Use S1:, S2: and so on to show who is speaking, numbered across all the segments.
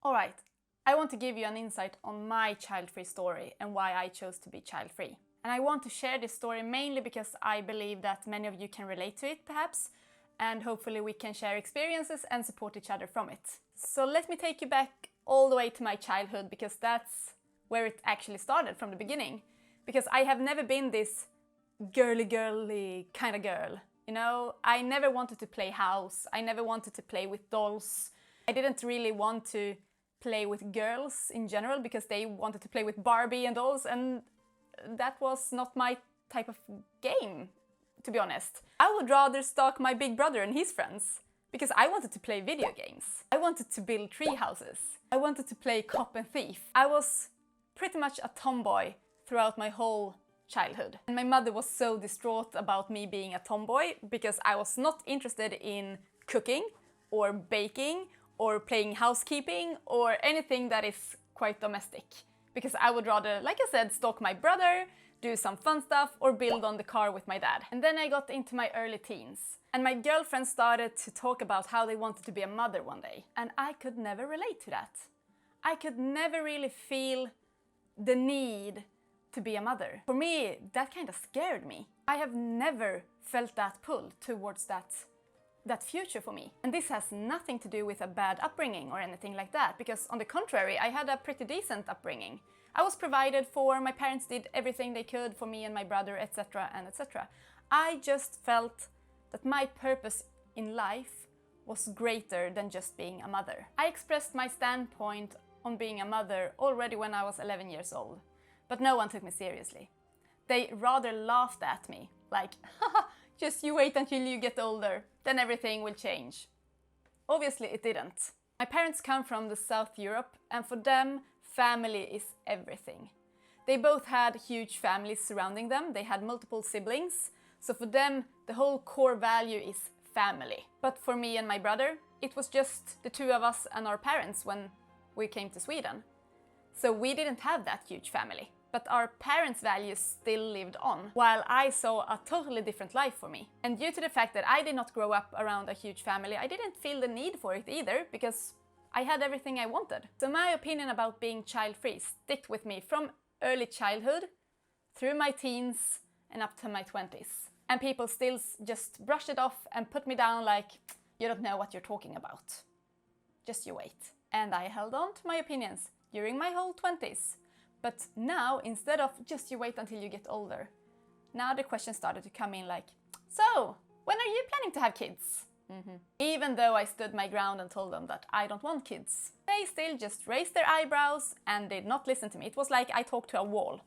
S1: Alright, I want to give you an insight on my child-free story and why I chose to be child-free. And I want to share this story mainly because I believe that many of you can relate to it perhaps, and hopefully we can share experiences and support each other from it. So let me take you back all the way to my childhood, because that's where it actually started from the beginning. Because I have never been this girly kind of girl. You know, I never wanted to play house, I never wanted to play with dolls. I didn't really want to play with girls in general because they wanted to play with Barbie and dolls, and that was not my type of game, to be honest. I would rather stalk my big brother and his friends because I wanted to play video games. I wanted to build tree houses. I wanted to play cop and thief. I was pretty much a tomboy throughout my whole childhood. And my mother was so distraught about me being a tomboy because I was not interested in cooking or baking or playing housekeeping or anything that is quite domestic. Because I would rather, like I said, stalk my brother, do some fun stuff, or build on the car with my dad. And then I got into my early teens. And my girlfriend started to talk about how they wanted to be a mother one day. And I could never relate to that. I could never really feel the need to be a mother. For me, that kind of scared me. I have never felt that pull towards that future for me. And this has nothing to do with a bad upbringing or anything like that, because on the contrary, I had a pretty decent upbringing. I was provided for, my parents did everything they could for me and my brother, etc. and etc. I just felt that my purpose in life was greater than just being a mother. I expressed my standpoint on being a mother already when I was 11 years old, but no one took me seriously. They rather laughed at me, like, haha, just you wait until you get older, then everything will change. Obviously it didn't. My parents come from the South Europe, and for them, family is everything. They both had huge families surrounding them, they had multiple siblings, so for them, the whole core value is family. But for me and my brother, it was just the two of us and our parents when we came to Sweden. So we didn't have that huge family. But our parents' values still lived on, while I saw a totally different life for me. And due to the fact that I did not grow up around a huge family, I didn't feel the need for it either, because I had everything I wanted. So my opinion about being child-free sticked with me from early childhood, through my teens, and up to my 20s. And people still just brushed it off and put me down like, you don't know what you're talking about. Just you wait. And I held on to my opinions during my whole 20s. But now, instead of just you wait until you get older, now the questions started to come in like, so, when are you planning to have kids? Even though I stood my ground and told them that I don't want kids, they still just raised their eyebrows and did not listen to me. It was like I talked to a wall.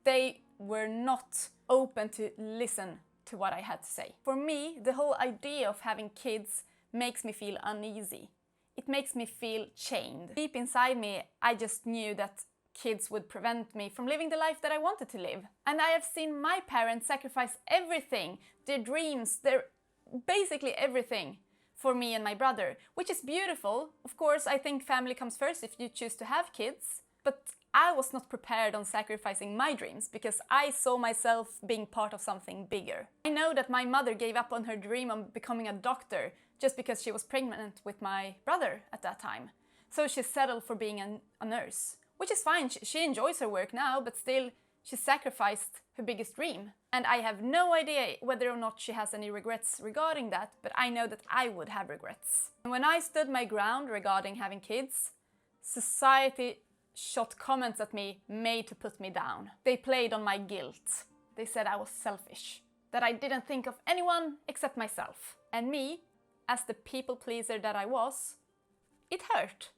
S1: They were not open to listen to what I had to say. For me, the whole idea of having kids makes me feel uneasy. It makes me feel chained. Deep inside me, I just knew that kids would prevent me from living the life that I wanted to live. And I have seen my parents sacrifice everything, their dreams, their basically everything for me and my brother, which is beautiful. Of course, I think family comes first if you choose to have kids, but I was not prepared on sacrificing my dreams because I saw myself being part of something bigger. I know that my mother gave up on her dream of becoming a doctor just because she was pregnant with my brother at that time. So she settled for being a nurse. Which is fine, she enjoys her work now, but still, she sacrificed her biggest dream. And I have no idea whether or not she has any regrets regarding that, but I know that I would have regrets. And when I stood my ground regarding having kids, society shot comments at me made to put me down. They played on my guilt. They said I was selfish, that I didn't think of anyone except myself. And me, as the people pleaser that I was, it hurt.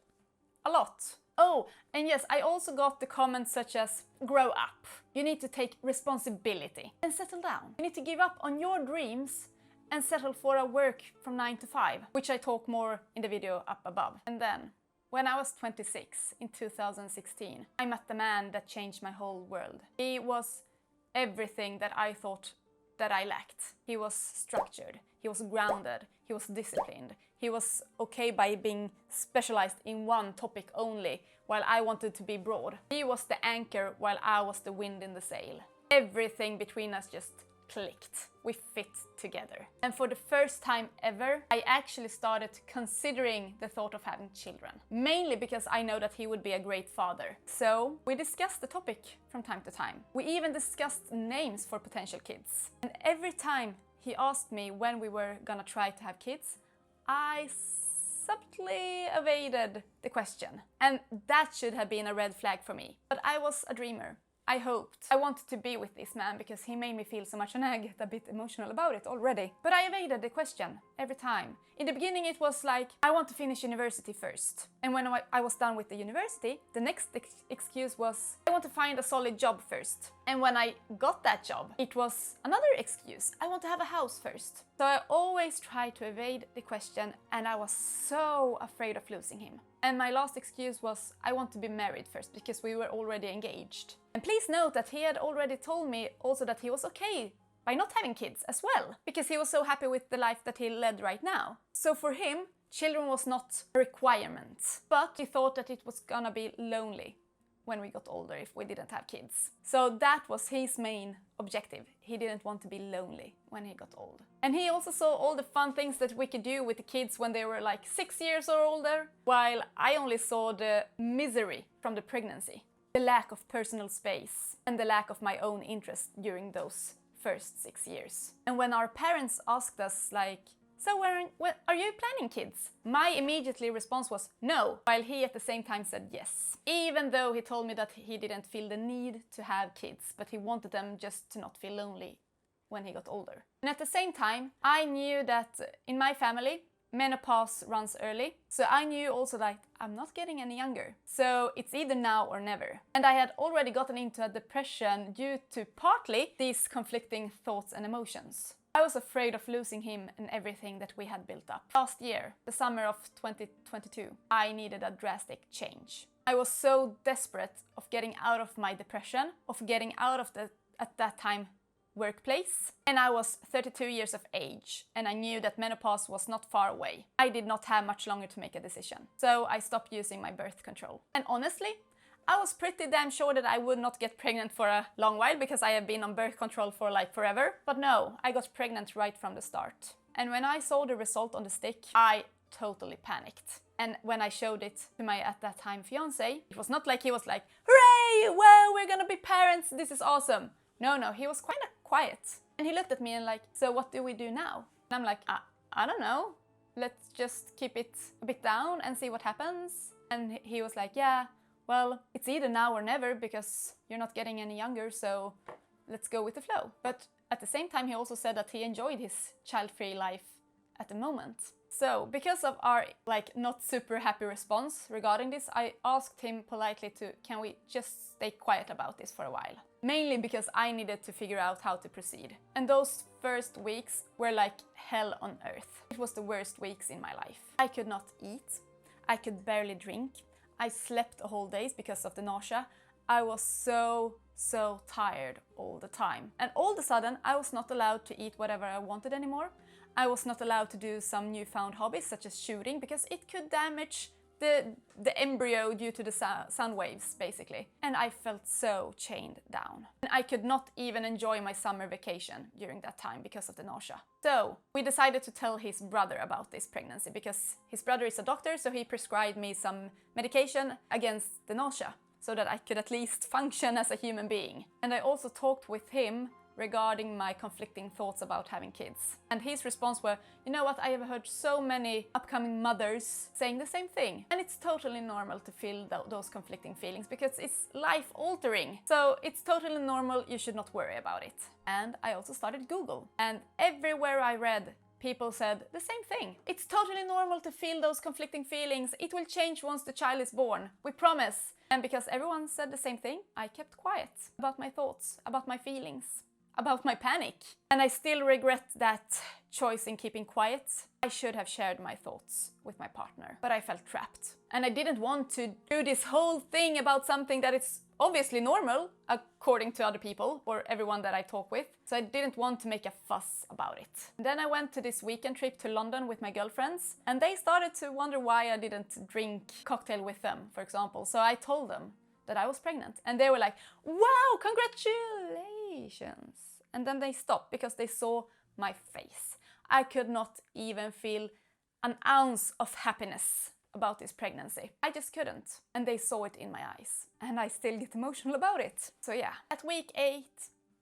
S1: A lot. Oh, and yes, I also got the comments such as, grow up, you need to take responsibility and settle down. You need to give up on your dreams and settle for a work from 9 to 5, which I talk more in the video up above. And then, when I was 26 in 2016, I met the man that changed my whole world. He was everything that I thought that I lacked. He was structured, he was grounded, he was disciplined. He was okay by being specialized in one topic only, while I wanted to be broad. He was the anchor while I was the wind in the sail. Everything between us just clicked. We fit together. And for the first time ever, I actually started considering the thought of having children. Mainly because I know that he would be a great father. So we discussed the topic from time to time. We even discussed names for potential kids. And every time he asked me when we were gonna try to have kids, I subtly evaded the question. And that should have been a red flag for me. But I was a dreamer. I hoped. I wanted to be with this man because he made me feel so much, and I get a bit emotional about it already. But I evaded the question every time. In the beginning it was like, I want to finish university first. And when I was done with the university, the next excuse was, I want to find a solid job first. And when I got that job, it was another excuse, I want to have a house first. So I always tried to evade the question, and I was so afraid of losing him. And my last excuse was, I want to be married first, because we were already engaged. And please note that he had already told me also that he was okay by not having kids as well, because he was so happy with the life that he led right now. So for him, children was not a requirement, but he thought that it was gonna be lonely when we got older if we didn't have kids. So that was his main objective. He didn't want to be lonely when he got old. And he also saw all the fun things that we could do with the kids when they were like 6 years or older, while I only saw the misery from the pregnancy, the lack of personal space, and the lack of my own interest during those first 6 years. And when our parents asked us like, so when are you planning kids? My immediately response was no, while he at the same time said yes. Even though he told me that he didn't feel the need to have kids, but he wanted them just to not feel lonely when he got older. And at the same time, I knew that in my family, menopause runs early. So I knew also that I'm not getting any younger. So it's either now or never. And I had already gotten into a depression due to partly these conflicting thoughts and emotions. I was afraid of losing him and everything that we had built up. Last year, the summer of 2022, I needed a drastic change. I was so desperate of getting out of my depression, of getting out of the, at that time, workplace. And I was 32 years of age, and I knew that menopause was not far away. I did not have much longer to make a decision. So I stopped using my birth control. And honestly, I was pretty damn sure that I would not get pregnant for a long while because I have been on birth control for like forever. But no, I got pregnant right from the start. And when I saw the result on the stick, I totally panicked. And when I showed it to my at that time fiance, it was not like he was like, hooray, wow, we're gonna be parents, this is awesome. No, he was kind of quiet. And he looked at me and like, so what do we do now? And I'm like, I don't know. Let's just keep it a bit down and see what happens. And he was like, yeah, well, it's either now or never because you're not getting any younger, so let's go with the flow. But at the same time, he also said that he enjoyed his child-free life at the moment. So because of our like not super happy response regarding this, I asked him politely to, can we just stay quiet about this for a while? Mainly because I needed to figure out how to proceed. And those first weeks were like hell on earth. It was the worst weeks in my life. I could not eat. I could barely drink. I slept a whole days because of the nausea. I was so tired all the time. And all of a sudden, I was not allowed to eat whatever I wanted anymore. I was not allowed to do some newfound hobbies such as shooting because it could damage the embryo due to the sound waves, basically. And I felt so chained down. And I could not even enjoy my summer vacation during that time because of the nausea. So we decided to tell his brother about this pregnancy because his brother is a doctor, so he prescribed me some medication against the nausea so that I could at least function as a human being. And I also talked with him regarding my conflicting thoughts about having kids. And his response were, you know what, I have heard so many upcoming mothers saying the same thing. And it's totally normal to feel those conflicting feelings because it's life-altering. So it's totally normal, you should not worry about it. And I also started Google. And everywhere I read, people said the same thing. It's totally normal to feel those conflicting feelings. It will change once the child is born. We promise. And because everyone said the same thing, I kept quiet about my thoughts, about my feelings, about my panic. And I still regret that choice in keeping quiet. I should have shared my thoughts with my partner, but I felt trapped. And I didn't want to do this whole thing about something that is obviously normal, according to other people or everyone that I talk with. So I didn't want to make a fuss about it. And then I went to this weekend trip to London with my girlfriends, and they started to wonder why I didn't drink cocktail with them, for example. So I told them that I was pregnant, and they were like, wow, congratulations. And then they stopped because they saw my face. I could not even feel an ounce of happiness about this pregnancy. I just couldn't. And they saw it in my eyes. And I still get emotional about it. So yeah, at week 8,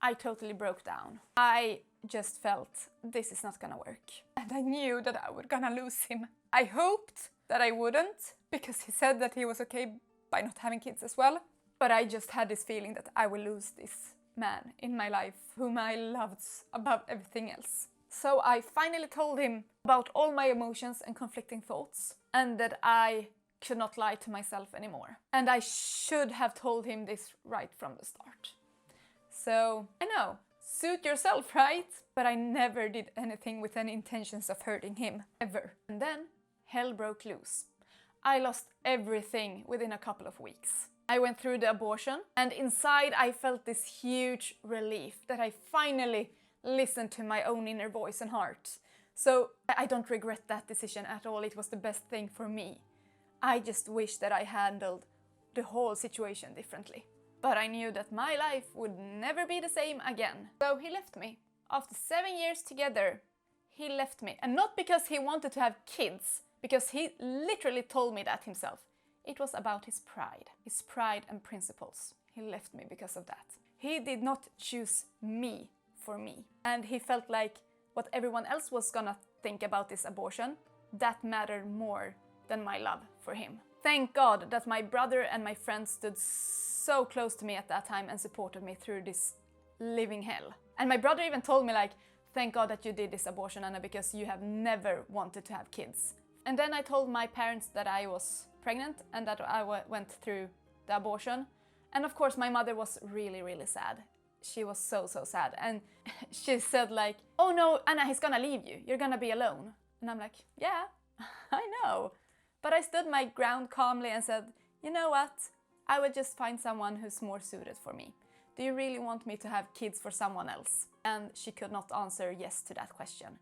S1: I totally broke down. I just felt this is not gonna work. And I knew that I was gonna lose him. I hoped that I wouldn't, because he said that he was okay by not having kids as well. But I just had this feeling that I will lose this man in my life whom I loved above everything else. So I finally told him about all my emotions and conflicting thoughts, and that I could not lie to myself anymore. And I should have told him this right from the start. So, I know, suit yourself, right? But I never did anything with any intentions of hurting him, ever. And then, hell broke loose. I lost everything within a couple of weeks. I went through the abortion, and inside I felt this huge relief that I finally listened to my own inner voice and heart. So I don't regret that decision at all. It was the best thing for me. I just wish that I handled the whole situation differently. But I knew that my life would never be the same again. So he left me. After 7 years together, he left me. And not because he wanted to have kids, because he literally told me that himself. It was about his pride and principles. He left me because of that. He did not choose me for me. And he felt like what everyone else was gonna think about this abortion, that mattered more than my love for him. Thank God that my brother and my friends stood so close to me at that time and supported me through this living hell. And my brother even told me like, thank God that you did this abortion, Anna, because you have never wanted to have kids. And then I told my parents that I was pregnant and that I went through the abortion. And of course my mother was really, really sad. She was so sad. And she said like, oh no, Anna, he's gonna leave you. You're gonna be alone. And I'm like, yeah, I know. But I stood my ground calmly and said, you know what? I will just find someone who's more suited for me. Do you really want me to have kids for someone else? And she could not answer yes to that question.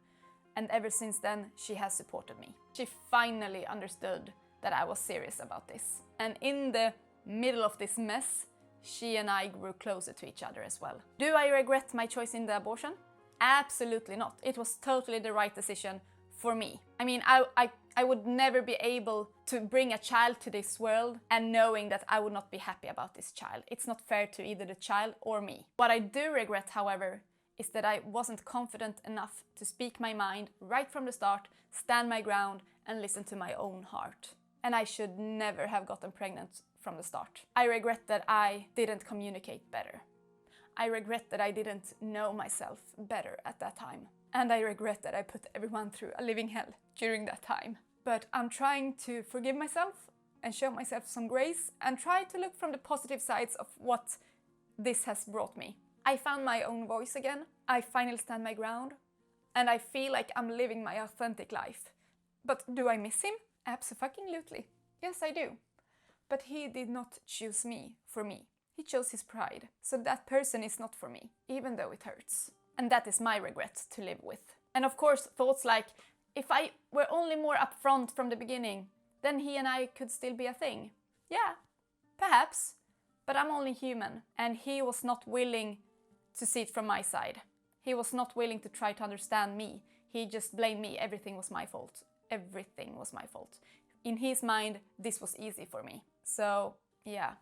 S1: And ever since then, she has supported me. She finally understood that I was serious about this. And in the middle of this mess, she and I grew closer to each other as well. Do I regret my choice in the abortion? Absolutely not. It was totally the right decision for me. I mean, I would never be able to bring a child to this world and knowing that I would not be happy about this child. It's not fair to either the child or me. What I do regret, however, is that I wasn't confident enough to speak my mind right from the start, stand my ground, and listen to my own heart. And I should never have gotten pregnant from the start. I regret that I didn't communicate better. I regret that I didn't know myself better at that time. And I regret that I put everyone through a living hell during that time. But I'm trying to forgive myself and show myself some grace and try to look from the positive sides of what this has brought me. I found my own voice again. I finally stand my ground. And I feel like I'm living my authentic life. But do I miss him? Abso-fucking-lutely. Yes, I do. But he did not choose me for me. He chose his pride. So that person is not for me, even though it hurts. And that is my regret to live with. And of course, thoughts like, if I were only more upfront from the beginning, then he and I could still be a thing. Yeah, perhaps. But I'm only human. And he was not willing to see it from my side. He was not willing to try to understand me. He just blamed me. Everything was my fault. Everything was my fault. In his mind, this was easy for me. So, yeah.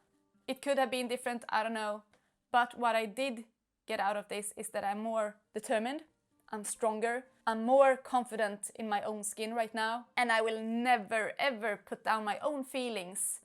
S1: It could have been different, I don't know. But what I did get out of this is that I'm more determined, I'm stronger, I'm more confident in my own skin right now, and I will never ever put down my own feelings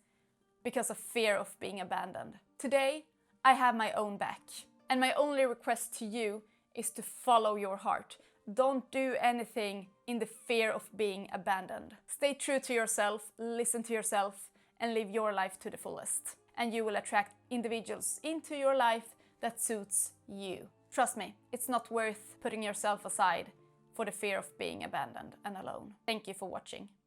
S1: because of fear of being abandoned. Today, I have my own back, and my only request to you is to follow your heart. Don't do anything in the fear of being abandoned. Stay true to yourself, listen to yourself, and live your life to the fullest. And you will attract individuals into your life that suits you. Trust me, it's not worth putting yourself aside for the fear of being abandoned and alone. Thank you for watching.